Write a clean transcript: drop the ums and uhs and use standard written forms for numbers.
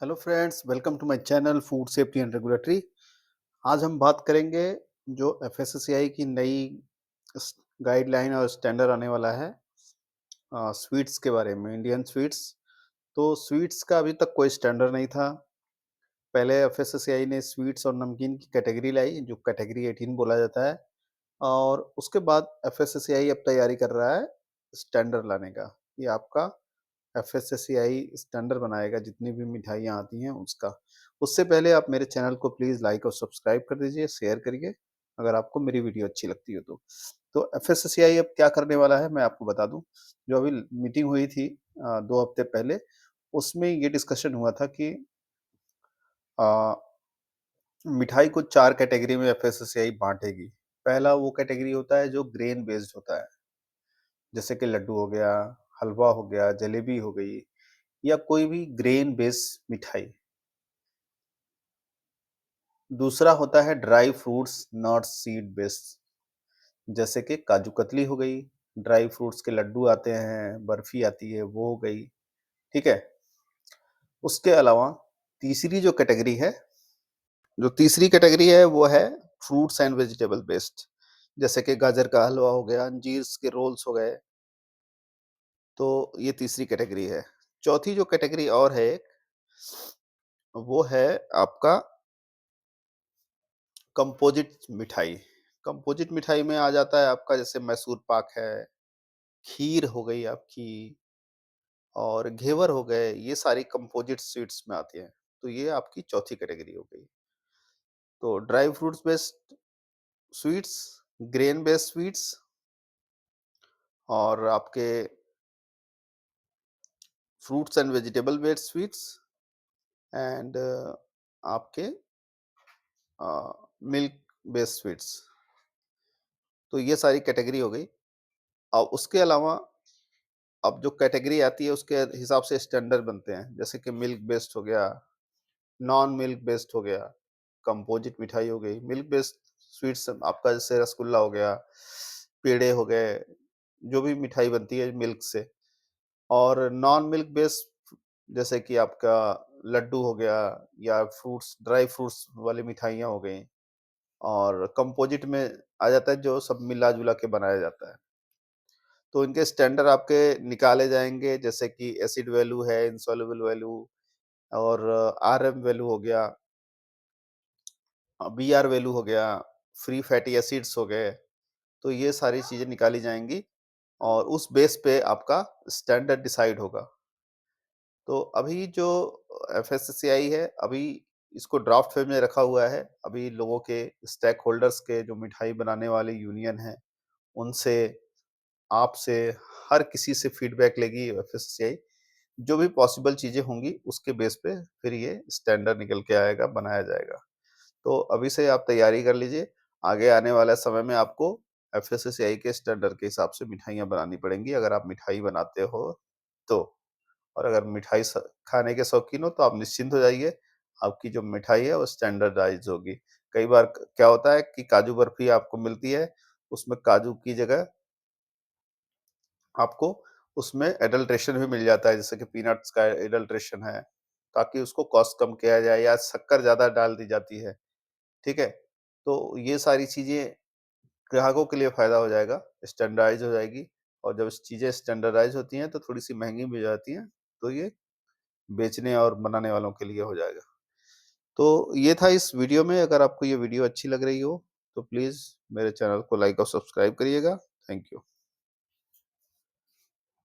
Hello friends, welcome to my channel food safety and regulatory. आज हम बात करेंगे जो एफएसएसएआई की नई गाइडलाइन और स्टैंडर्ड आने वाला है स्वीट्स के बारे में, इंडियन स्वीट्स। तो स्वीट्स का अभी तक कोई स्टैंडर्ड नहीं था। पहले एफएसएसएआई ने स्वीट्स और नमकीन की कैटेगरी लाई, जो कैटेगरी 18 बोला जाता है। और उसके बाद एफएसएसएआई अब तैयारी कर रहा है स्टैंडर्ड लाने का। ये आपका एफएसएसएआई स्टैंडर्ड बनाएगा जितनी भी मिठाइयाँ आती हैं उसका। उससे पहले आप मेरे चैनल को प्लीज़ लाइक और सब्सक्राइब कर दीजिए, शेयर करिए अगर आपको मेरी वीडियो अच्छी लगती हो तो। तो एफएसएसएआई अब क्या करने वाला है मैं आपको बता दूँ। जो अभी मीटिंग हुई थी 2 हफ्ते पहले, उसमें ये डिस्कशन हुआ था कि अ, मिठाई को 4 कैटेगरी में एफएसएसएआई बाँटेगी। पहला वो कैटेगरी होता है जो ग्रेन बेस्ड होता है, जैसे कि लड्डू हो गया, हलवा हो गया, जलेबी हो गई या कोई भी ग्रेन बेस्ड मिठाई। दूसरा होता है dry fruits nuts seed based, जैसे कि काजू कतली हो गई, ड्राई फ्रूट्स के लड्डू आते हैं, बर्फी आती है वो हो गई, ठीक है? उसके अलावा तीसरी जो कैटेगरी है, जो तीसरी कैटेगरी है वो है फ्रूट्स एंड वेजिटेबल बेस्ड, जैसे कि गाजर का हलवा हो गया, अंजीर के रोल्स हो गए। तो ये तीसरी कैटेगरी है। चौथी जो कैटेगरी और है एक, वो है आपका कंपोजिट मिठाई। कंपोजिट मिठाई में आ जाता है आपका जैसे मैसूर पाक है, खीर हो गई आपकी और घेवर हो गए, ये सारी कंपोजिट स्वीट्स में आती हैं। तो ये आपकी चौथी कैटेगरी हो गई। तो dry fruits based sweets, grain based sweets और आपके fruits and vegetable based sweets and आपके मिल्क बेस्ड स्वीट्स। तो ये सारी कैटेगरी हो गई। और उसके अलावा अब जो कैटेगरी आती है उसके हिसाब से स्टैंडर्ड बनते हैं, जैसे कि मिल्क बेस्ड हो गया, नॉन मिल्क बेस्ड हो गया, कंपोजिट मिठाई हो गई, मिल्क बेस्ड स्वीट्स आपका जैसे रसगुल्ला हो गया, पेड़े हो गए, जो भी मिठाई बनती है मिल्क से। और नॉन मिल्क बेस्ड जैसे कि आपका लड्डू हो गया या फ्रूट्स, ड्राई फ्रूट्स वाली मिठाइयाँ हो गई। और कंपोजिट में आ जाता है जो सब मिला-जुला के बनाया जाता है। तो इनके स्टैंडर्ड आपके निकाले जाएँगे, जैसे कि एसिड वैल्यू है, इनसॉल्युबल वैल्यू और आरएम वैल्यू हो गया, बीआर वैल्यू हो गया, फ्री फैटी एसिड्स हो गए। तो ये सारी चीज़ें निकाली जाएँगी और उस बेस पे आपका स्टैंडर्ड डिसाइड होगा। तो अभी जो एफएसएसएआई है, अभी इसको ड्राफ्ट फ़ेज़ में रखा हुआ है। अभी लोगों के स्टेक होल्डर्स के जो मिठाई बनाने वाले यूनियन हैं, उनसे, आपसे, हर किसी से फीडबैक लेगी एफएसएसएआई। जो भी पॉसिबल चीज़ें होंगी उसके बेस पे फिर ये स्टैंडर्ड निकल के आएगा, बनाया जाएगा। तो अभी से आप तैयारी कर लीजिए। आगे आने वाले समय में आपको एफएसएसएआई के स्टैंडर्ड के हिसाब से मिठाइयाँ बनानी पड़ेंगी अगर आप मिठाई बनाते हो तो। और अगर मिठाई खाने के शौकीन हो तो आप निश्चिंत हो जाइए, आपकी जो मिठाई है वो स्टैंडर्डाइज होगी। कई बार क्या होता है कि काजू बर्फी आपको मिलती है, उसमें काजू की जगह आपको उसमें एडल्ट्रेशन भी मिल जाता है, जैसे कि पीनट्स का एडल्ट्रेशन है, ताकि उसको कॉस्ट कम किया जाए या शक्कर ज़्यादा डाल दी जाती है, ठीक है? तो ये सारी चीज़ें ग्राहकों के लिए फ़ायदा हो जाएगा, स्टैंडर्डाइज़ हो जाएगी। और जब चीज़ें स्टैंडर्डाइज़ होती हैं तो थोड़ी-सी महँगी भी हो जाती हैं, तो ये बेचने और बनाने वालों के लिए हो जाएगा। तो ये था इस वीडियो में। अगर आपको ये वीडियो अच्छी लग रही हो, तो प्लीज़ मेरे चैनल को लाइक और सब्सक्राइब करिएगा। Thank you.